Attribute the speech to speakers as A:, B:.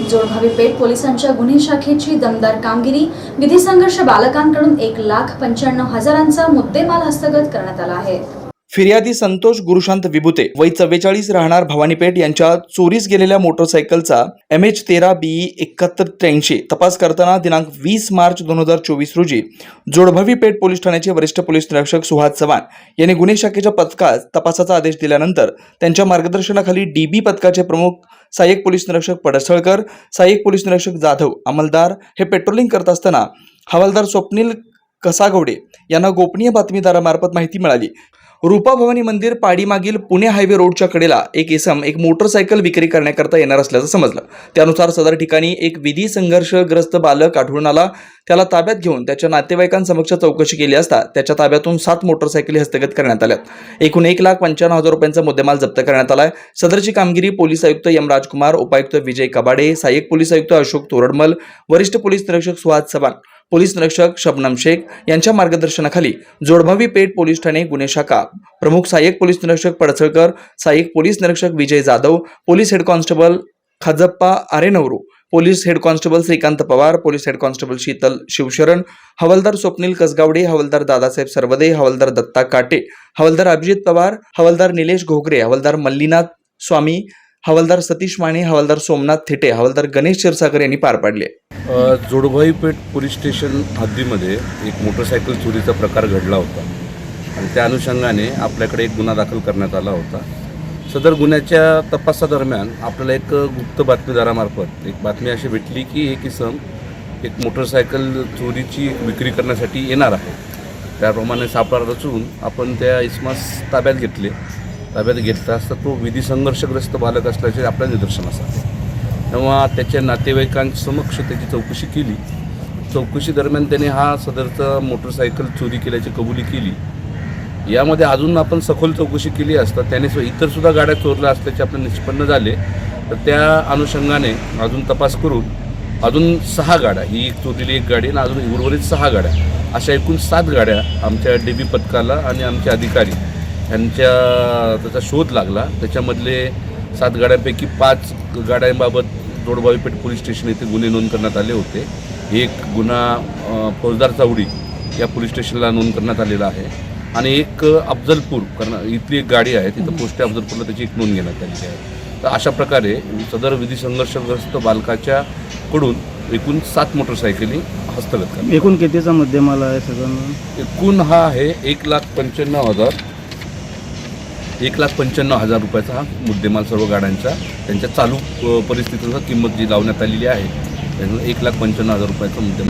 A: जोडभावी पेठ पोलिसांच्या गुन्हे शाखेची दमदार कामगिरी। विधी संघर्ष बालकांकडून 1,95,000चा मुद्देमाल हस्तगत करण्यात आला आहे।
B: फिर्यादी संतोष गुरुशांत विभुते वय 44 राहणार भवानीपेठ यांच्या चोरीस गेलेल्या मोटरसायकलचा MH13BE 7183 तपास करताना दिनांक 20 मार्च 2024 रोजी जोडभावी पेठ पोलीस ठाण्याचे वरिष्ठ पोलीस निरीक्षक सुहास चव्हाण यांनी गुन्हे शाखेच्या पथकास तपासाचा आदेश दिल्यानंतर त्यांच्या मार्गदर्शनाखाली DB पथकाचे प्रमुख सहाय्यक पोलीस निरीक्षक पडसळकर, सहाय्यक पोलीस निरीक्षक जाधव, अंमलदार हे पेट्रोलिंग करत असताना हवालदार स्वप्नील कसागवडे यांना गोपनीय बातमीदारामार्फत माहिती मिळाली। रूपा भवानी मंदिर पाडीमागील पुणे हायवे रोडच्या कडेला एक इसम एक मोटरसायकल विक्री करण्याकरता येणार असल्याचं समजलं। त्यानुसार सदर ठिकाणी एक विधी संघर्षग्रस्त बालक आढळून आला। त्याला ताब्यात घेऊन त्याच्या नातेवाईकांसमक्ष चौकशी केली असता त्याच्या ताब्यातून 7 मोटरसायकली हस्तगत करण्यात आल्यात। एकूण 1,95,000 रुपयांचा मुद्देमाल जप्त करण्यात आलाय। सदरची कामगिरी पोलीस आयुक्त एम राजकुमार, उपायुक्त विजय कबाडे, सहाय्यक पोलीस आयुक्त अशोक तोरडमल, वरिष्ठ पोलीस निरीक्षक सुहास चव्हाण, पोलीस निरीक्षक शबनम शेख यांच्या मार्गदर्शनाखाली जोडभावी पेठ पोलीस ठाणे गुन्हे शाखा प्रमुख सहाय्यक पोलीस निरीक्षक पडसळकर, सहाय्यक पोलीस निरीक्षक Vijay Jadhav, police head constable Khajappa Arenvaru, police head constable Shrikant Pawar, police head constable Sheetal Shivsharan, हवालदार स्वप्नील कसगावडे, हवालदार दादासाहेब सरवदे, हवालदार दत्ता काटे, हवालदार अभिजित पवार, हवालदार निलेश घोगरे, हवालदार मल्लीनाथ स्वामी, हवालदार सतीश माने, हवालदार सोमनाथ थिटे, हवालदार गणेश क्षीरसागर यांनी पार पाडले।
C: जोडभावी पेठ पोलीस स्टेशन हद्दीमध्ये एक मोटरसायकल चोरीचा प्रकार घडला होता आणि त्या अनुषंगाने आपल्याकडे एक गुन्हा दाखल करण्यात आला होता। सदर गुन्ह्याच्या तपासादरम्यान आपल्याला एक गुप्त बातमीदारामार्फत एक बातमी अशी भेटली की एक इसम एक मोटरसायकल चोरीची विक्री करण्यासाठी येणार आहे। त्याप्रमाणे सापळा रचून आपण त्या इसमास ताब्यात घेतले। ताब्यात घेतला असता तो विधी संघर्षग्रस्त बालक असल्याचे आपल्या निदर्शनास आले। तेव्हा त्याच्या नातेवाईकांसमक्ष त्याची चौकशी केली। चौकशी दरम्यान त्याने हा सदरचा मोटरसायकल चोरी केल्याची कबुली केली। यामध्ये अजून आपण सखोल चौकशी केली असता त्याने इतरसुद्धा गाड्या चोरल्या असल्याचे आपले निष्पन्न झाले। तर त्या अनुषंगाने अजून तपास करून अजून 6 गाड्या, ही एक चोरलेली एक गाडी आणि अजून उर्वरित 6 गाड्या, अशा एकूण 7 गाड्या आमच्या DB पथकाला आणि आमचे अधिकारी यांच्या त्याचा शोध लागला। त्याच्यामधले 7 गाड्यांपैकी 5 गाड्यांबाबत जोडभावी पेठ पोलीस स्टेशन येथे गुन्हे नोंद करण्यात आले होते। एक गुन्हा फौजदार चौडी या पोलीस स्टेशनला नोंद करण्यात आलेला आहे आणि एक अफजलपूर, कारण इथली एक गाडी आहे तिथं पोस्ट अफजलपूरला त्याची एक नोंद घेण्यात आली आहे। तर अशा प्रकारे सदर विधी संघर्षग्रस्त बालकाच्या कडून एकूण 7 मोटरसायकली हस्तगत करण्यात।
D: एकूण कितीचा मुद्देमाल आहे सगळं?
C: एकूण हा आहे 1,95,000 रुपयाचा हा मुद्देमाल सर्व गाड्यांचा, त्यांच्या चालू परिस्थितीनुसार किंमत जी लावण्यात आलेली आहे त्यामुळे 1,95,000 रुपयाचा मुद्देमाल।